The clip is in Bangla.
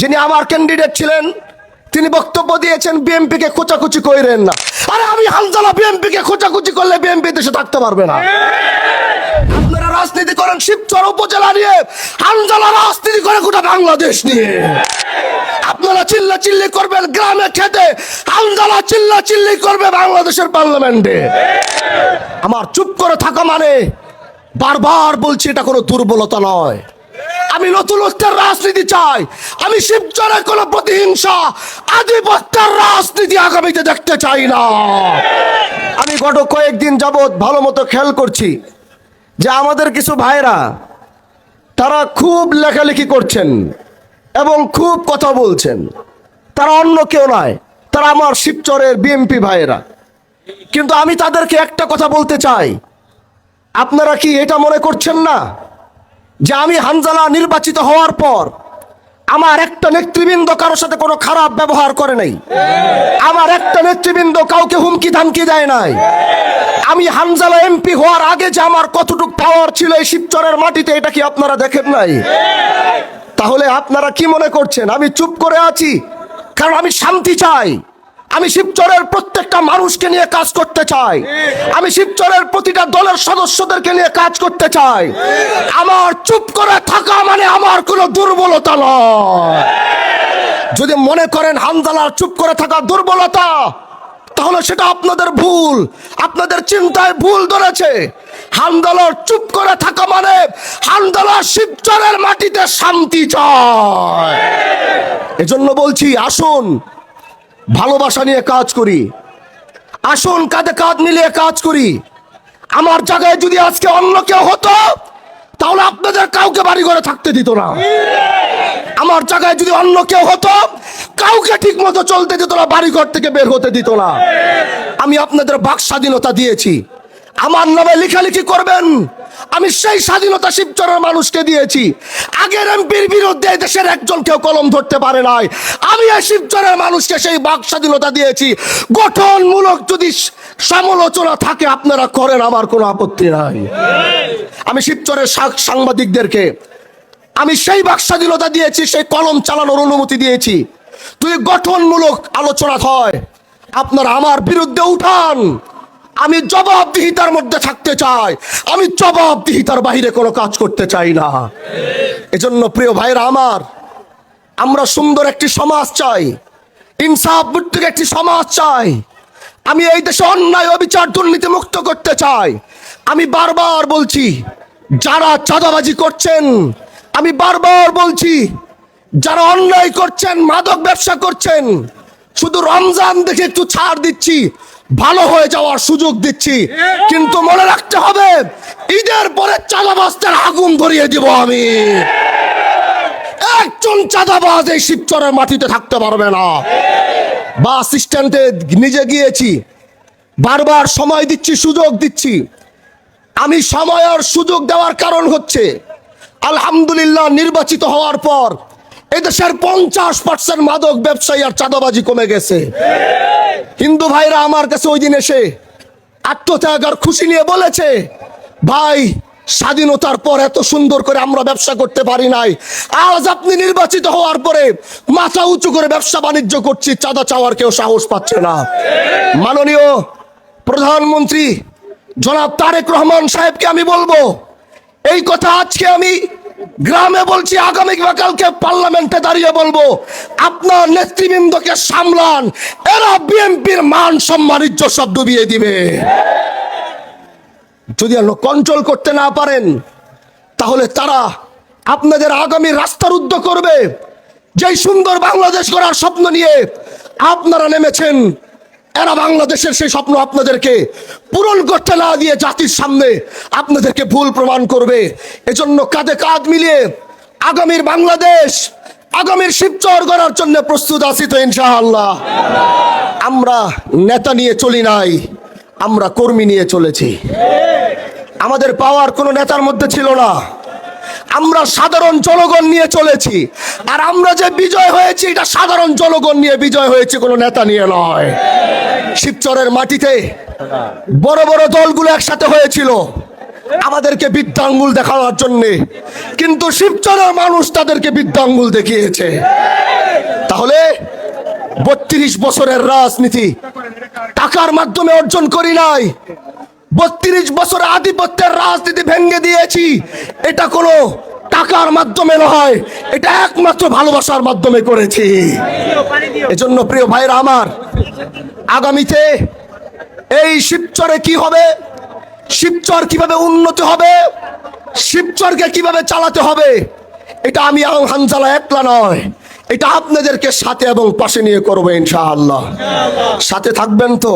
যিনি আমার ক্যান্ডিডেট ছিলেন, তিনি বক্তব্য দিয়েছেন বিএনপিকে খোঁচাখুচি কইরেন না। আরে আমি হানজালা বিএনপিকে খোঁচাখুচি করলে বিএনপি দেশে থাকতে পারবে না। আপনারা রাজনীতি করেন শিবচর উপজেলা নিয়ে, হানজালা রাজনীতি করে গোটা বাংলাদেশ নিয়ে। আপনারা চিল্লা চিল্লি করবেন গ্রামে খেতে, হানজালা চিল্লা চিল্লি করবে বাংলাদেশের পার্লামেন্টে। আমার চুপ করে থাকা মানে বারবার বলছি এটা কোনো দুর্বলতা নয়। আমি নতুনত্বের রাজনীতি চাই। আমি শিবচরে কোনো প্রতিহিংসা আধিপত্যের রাজনীতি আগামীতে দেখতে চাই না। আমি গত কয়েকদিন যাবৎ ভালো মতো খেয়াল করছি যে আমাদের কিছু ভাইরা তারা খুব লেখালেখি করছেন এবং খুব কথা বলছেন। তারা অন্য কেউ নয়, তারা আমার শিবচরের বিএমপি ভাইয়েরা। কিন্তু আমি তাদেরকে একটা কথা বলতে চাই, আপনারা কি এটা মনে করছেন না যে আমি হানজালা নির্বাচিত হওয়ার পর আমার একটা নেতৃবৃন্দ কারোর সাথে কোনো খারাপ ব্যবহার করে নাই? আমার একটা নেতৃবৃন্দ কাউকে হুমকি ধামকি দেয় নাই? আমি হানজালা এমপি হওয়ার আগে যে আমার কতটুকু পাওয়ার ছিল এই শিবচরের মাটিতে, এটা কি আপনারা দেখেন নাই? তাহলে আপনারা কি মনে করছেন আমি চুপ করে আছি কারণ আমি শান্তি চাই? আমি শিবচরের প্রত্যেকটা মানুষকে নিয়ে কাজ করতে চাই। আমি শিবচরের প্রতিটা দলের সদস্যদেরকে নিয়ে কাজ করতে চাই। আমার চুপ করে থাকা মানে আমার কোনো দুর্বলতা নয়। যদি মনে করেন হানজালার চুপ করে থাকা দুর্বলতা, তাহলে সেটা আপনাদের ভুল, আপনাদের চিন্তায় ভুল ধরেছে। হানজালার চুপ করে থাকা মানে হানজালা শিবচরের মাটিতে শান্তি চায়। এজন্য বলছি, আসুন ভালোবাসা নিয়ে কাজ করি, আসুন কাঁধে কাঁধ মিলিয়ে কাজ করি। আমার জায়গায় যদি আজকে অন্য কেউ হতো, তাহলে আপনাদের কাউকে বাড়ি ঘরে থাকতে দিত না। আমার জায়গায় যদি অন্য কেউ হতো, কাউকে ঠিক মতো চলতে দিত না, বাড়ি ঘর থেকে বের হতে দিত না। আমি আপনাদের বাক স্বাধীনতা দিয়েছি, আমার নামে লেখালেখি করবেন, আমি সেই স্বাধীনতা শিবচরের মানুষকে দিয়েছি। আগের এমপির বিরুদ্ধে দেশের একজন কেউ কলম ধরতে পারে নাই। আমি এই শিবচরের মানুষকে সেই বাক স্বাধীনতা দিয়েছি। গঠনমূলক যদি সমালোচনা থাকে আপনারা করেন, আমার কোনো আপত্তি নাই। আমি শিবচরের সাংবাদিকদেরকে আমি সেই বাক স্বাধীনতা দিয়েছি, সেই কলম চালানোর অনুমতি দিয়েছি। তুই গঠনমূলক আলোচনা হয়, আপনারা আমার বিরুদ্ধে উঠান। আমি জবাবদিহিতার মধ্যে থাকতে চাই, আমি জবাবদিহিতার বাইরে কোনো কাজ করতে চাই না। এজন্য প্রিয় ভাইরা আমার, আমরা সুন্দর একটি সমাজ চাই, ইনসাফ ভিত্তিক একটি সমাজ চাই। আমি এই দেশে অন্যায় অবিচার দুর্নীতি মুক্ত করতে চাই। আমি বারবার বলছি, যারা চাঁদাবাজি করছেন, আমি বারবার বলছি, যারা অন্যায় করছেন, মাদক ব্যবসা করছেন, শুধু রমজান দেখে একটু ছাড় দিচ্ছি, ভালো হয়ে যাওয়ার সুযোগ দিচ্ছি, কিন্তু মনে রাখতে হবে ঈদের পরে চাঁদাবাজদের আগুন ধরিয়ে দিব আমি। একজন চাঁদাবাজ এই শিবচরের মাটিতে থাকতে পারবে না। বাস স্ট্যান্ডে নিজে গিয়েছি, বারবার সময় দিচ্ছি, সুযোগ দিচ্ছি। আমি সময় আর সুযোগ দেওয়ার কারণ হচ্ছে, আলহামদুলিল্লাহ নির্বাচিত হওয়ার পর এদেশের 50% মাদক ব্যবসায়ী আর চাঁদাবাজি কমে গেছে। হিন্দু ভাইরা আমার কাছে ওই দিন এসে আত্মত্যাগ আর খুশি নিয়ে বলেছে, ভাই স্বাধীনতার পর এত সুন্দর করে আমরা ব্যবসা করতে পারি নাই, আজ আপনি নির্বাচিত হওয়ার পরে মাথা উঁচু করে ব্যবসা বাণিজ্য করছি, চাঁদা চাওয়ার কেউ সাহস পাচ্ছে না। মাননীয় প্রধানমন্ত্রী জনাব তারেক রহমান সাহেবকে আমি বলবো, এই কথা আজকে আমি গ্রামে বলছি, আগামী কালকে পার্লামেন্টে দাঁড়িয়ে বলবো, আপনার নেতৃবৃন্দকে সামলান, এরা বিএনপির মান সম্মান ইজ্জত সব ডুবিয়ে দিবে। যদি কন্ট্রোল করতে না পারেন, তাহলে তারা আপনাদের আগামী রাস্তা রুদ্ধ করবে। যেই সুন্দর বাংলাদেশ গড়ার স্বপ্ন নিয়ে আপনারা নেমেছেন, এরা বাংলাদেশের সেই স্বপ্ন আপনাদেরকে পূরণ করতে না দিয়ে জাতির সামনে আপনাদেরকে ভুল প্রমাণ করবে। এজন্য কাঁধে কাঁধ মিলিয়ে আগামীর বাংলাদেশ, আগামীর শিবচর গড়ার জন্য প্রস্তুত আছি তো ইনশাআল্লাহ। আমরা নেতা নিয়ে চলি নাই, আমরা কর্মী নিয়ে চলেছি। আমাদের পাওয়ার কোনো নেতার মধ্যে ছিল না, আমরা সাধারণ জনগণ নিয়ে চলেছি। আর আমরা যে বিজয় হয়েছি, এটা সাধারণ জনগণ নিয়ে বিজয় হয়েছে, কোনো নেতা নিয়ে নয়। শিবচরের মাটিতে বড় বড় দলগুলো একসাথে হয়েছিল আমাদেরকে বৃদ্ধাঙ্গুল দেখানোর জন্য, কিন্তু শিবচরের মানুষ তাদেরকে বৃদ্ধাঙ্গুল দেখিয়েছে। তাহলে 32 বছরের রাজনীতি টাকার মাধ্যমে অর্জন করি নাই। 32 বছর আধিপত্যের রাজনীতি ভেঙে দিয়েছি। এটা কোনো টাকার মাধ্যমে নয়, এটা একমাত্র ভালোবাসার মাধ্যমে করেছি। এজন্য প্রিয় ভাইরা আমার, আগামীতে এই শিবচরে কি হবে, শিবচর কিভাবে উন্নতি হবে, শিবচরকে কিভাবে চালাতে হবে, এটা আমি হানজালা একলা নয়, এটা আপনাদেরকে সাথে এবং পাশে নিয়ে করবো ইনশাআল্লাহ। সাথে থাকবেন তো?